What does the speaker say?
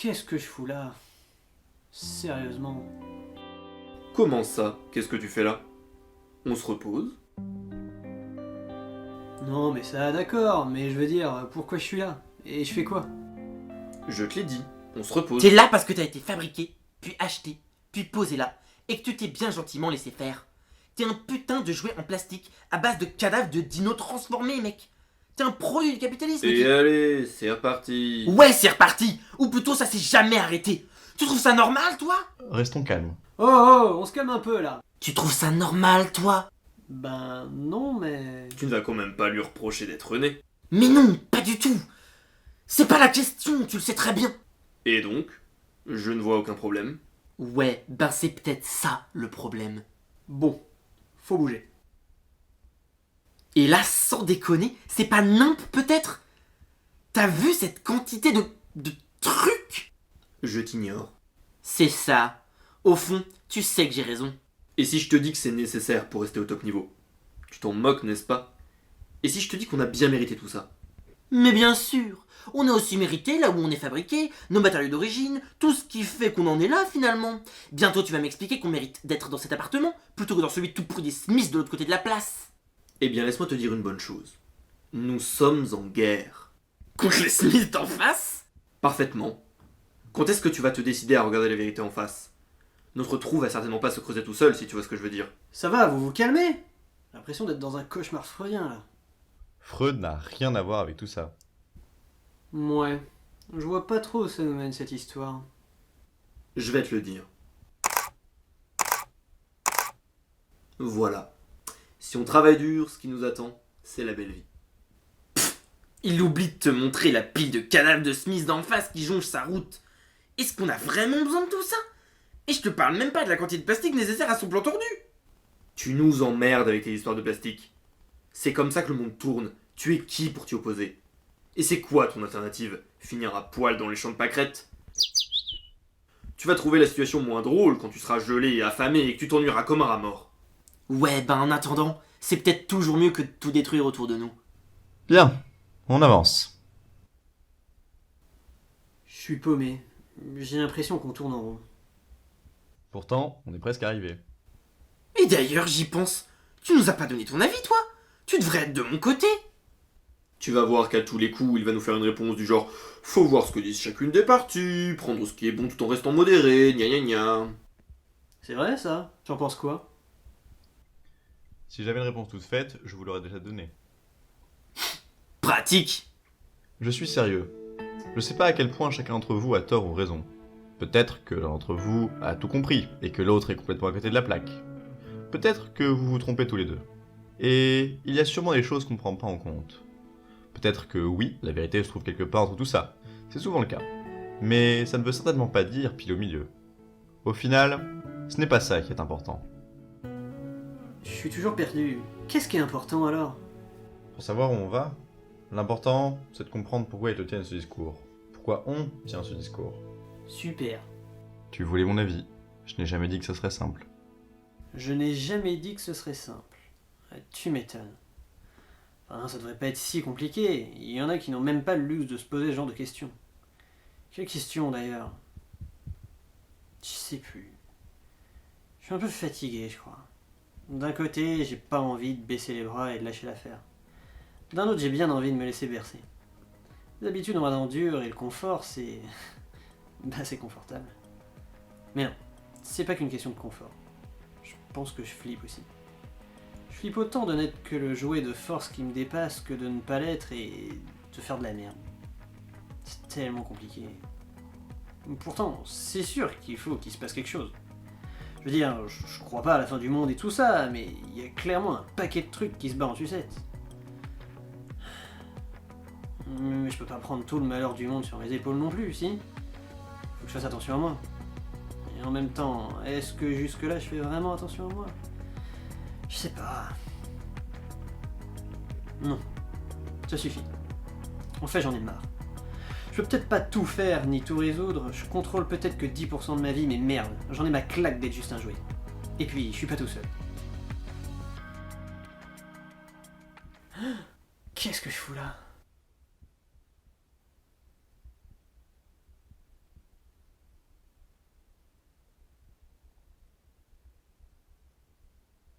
Qu'est-ce que je fous là? Sérieusement. Comment ça? Qu'est-ce que tu fais là? On se repose? Non mais ça d'accord, mais je veux dire, pourquoi je suis là? Et je fais quoi? Je te l'ai dit, on se repose. T'es là parce que t'as été fabriqué, puis acheté, puis posé là, et que tu t'es bien gentiment laissé faire. T'es un putain de jouet en plastique à base de cadavres de dinos transformés, mec. T'es un produit du capitalisme. Et allez, c'est reparti. Ouais, c'est reparti. Ou plutôt, ça s'est jamais arrêté. Tu trouves ça normal, toi? Restons calmes. Oh oh, on se calme un peu là. Tu trouves ça normal, toi? Ben non mais... Tu ne vas quand même pas lui reprocher d'être né. Mais non, pas du tout. C'est pas la question, tu le sais très bien. Et donc, je ne vois aucun problème. Ouais, ben c'est peut-être ça le problème. Bon, faut bouger. Et là, sans déconner, c'est pas nimp peut-être? T'as vu cette quantité de trucs? Je t'ignore. C'est ça. Au fond, tu sais que j'ai raison. Et si je te dis que c'est nécessaire pour rester au top niveau? Tu t'en moques, n'est-ce pas? Et si je te dis qu'on a bien mérité tout ça? Mais bien sûr, on a aussi mérité là où on est fabriqué, nos matériaux d'origine, tout ce qui fait qu'on en est là finalement. Bientôt tu vas m'expliquer qu'on mérite d'être dans cet appartement, plutôt que dans celui tout pourri des Smiths de l'autre côté de la place. Eh bien, laisse-moi te dire une bonne chose. Nous sommes en guerre. Contre les Smiths d'en face? Parfaitement. Quand est-ce que tu vas te décider à regarder la vérité en face? Notre trou va certainement pas se creuser tout seul, si tu vois ce que je veux dire. Ça va, vous vous calmez? J'ai l'impression d'être dans un cauchemar freudien là. Freud n'a rien à voir avec tout ça. Ouais, je vois pas trop où ça nous mène cette histoire. Je vais te le dire. Voilà. Si on travaille dur, ce qui nous attend, c'est la belle vie. Il oublie de te montrer la pile de cadavres de Smith d'en face qui jonche sa route. Est-ce qu'on a vraiment besoin de tout ça? Et je te parle même pas de la quantité de plastique nécessaire à son plan tordu. Tu nous emmerdes avec tes histoires de plastique. C'est comme ça que le monde tourne. Tu es qui pour t'y opposer? Et c'est quoi ton alternative? Finir à poil dans les champs de pâquerettes? Tu vas trouver la situation moins drôle quand tu seras gelé et affamé et que tu t'ennuieras comme un rat mort. Ouais, ben en attendant, c'est peut-être toujours mieux que de tout détruire autour de nous. Bien, on avance. Je suis paumé. J'ai l'impression qu'on tourne en rond. Pourtant, on est presque arrivé. Et d'ailleurs, j'y pense. Tu nous as pas donné ton avis, toi? Tu devrais être de mon côté. Tu vas voir qu'à tous les coups, il va nous faire une réponse du genre faut voir ce que disent chacune des parties, prendre ce qui est bon tout en restant modéré, gna gna gna. C'est vrai ça? T'en penses quoi? Si j'avais une réponse toute faite, je vous l'aurais déjà donnée. Pratique. Je suis sérieux. Je sais pas à quel point chacun d'entre vous a tort ou raison. Peut-être que l'un d'entre vous a tout compris et que l'autre est complètement à côté de la plaque. Peut-être que vous vous trompez tous les deux. Et il y a sûrement des choses qu'on ne prend pas en compte. Peut-être que oui, la vérité se trouve quelque part entre tout ça. C'est souvent le cas. Mais ça ne veut certainement pas dire pile au milieu. Au final, ce n'est pas ça qui est important. Je suis toujours perdu. Qu'est-ce qui est important alors? Pour savoir où on va, l'important, c'est de comprendre pourquoi ils te tiennent ce discours. Pourquoi on tient ce discours. Super. Tu voulais mon avis. Je n'ai jamais dit que ça serait simple. Je n'ai jamais dit que ce serait simple. Tu m'étonnes. Enfin, ça devrait pas être si compliqué. Il y en a qui n'ont même pas le luxe de se poser ce genre de questions. Quelle question d'ailleurs? Je sais plus. Je suis un peu fatigué, je crois. D'un côté, j'ai pas envie de baisser les bras et de lâcher l'affaire. D'un autre, j'ai bien envie de me laisser bercer. D'habitude, on va dans le dur et le confort, c'est... bah, c'est confortable. Mais non, c'est pas qu'une question de confort. Je pense que je flippe aussi. Je flippe autant de n'être que le jouet de force qui me dépasse que de ne pas l'être et de faire de la merde. C'est tellement compliqué. Pourtant, c'est sûr qu'il faut qu'il se passe quelque chose. Je veux dire, je crois pas à la fin du monde et tout ça, mais il y a clairement un paquet de trucs qui se barrent en sucette. Mais je peux pas prendre tout le malheur du monde sur mes épaules non plus, si? Faut que je fasse attention à moi. Et en même temps, est-ce que jusque-là je fais vraiment attention à moi? Je sais pas. Non. Ça suffit. En fait, j'en ai marre. Je peux peut-être pas tout faire ni tout résoudre, je contrôle peut-être que 10% de ma vie, mais merde, j'en ai ma claque d'être juste un jouet. Et puis, je suis pas tout seul. Qu'est-ce que je fous là?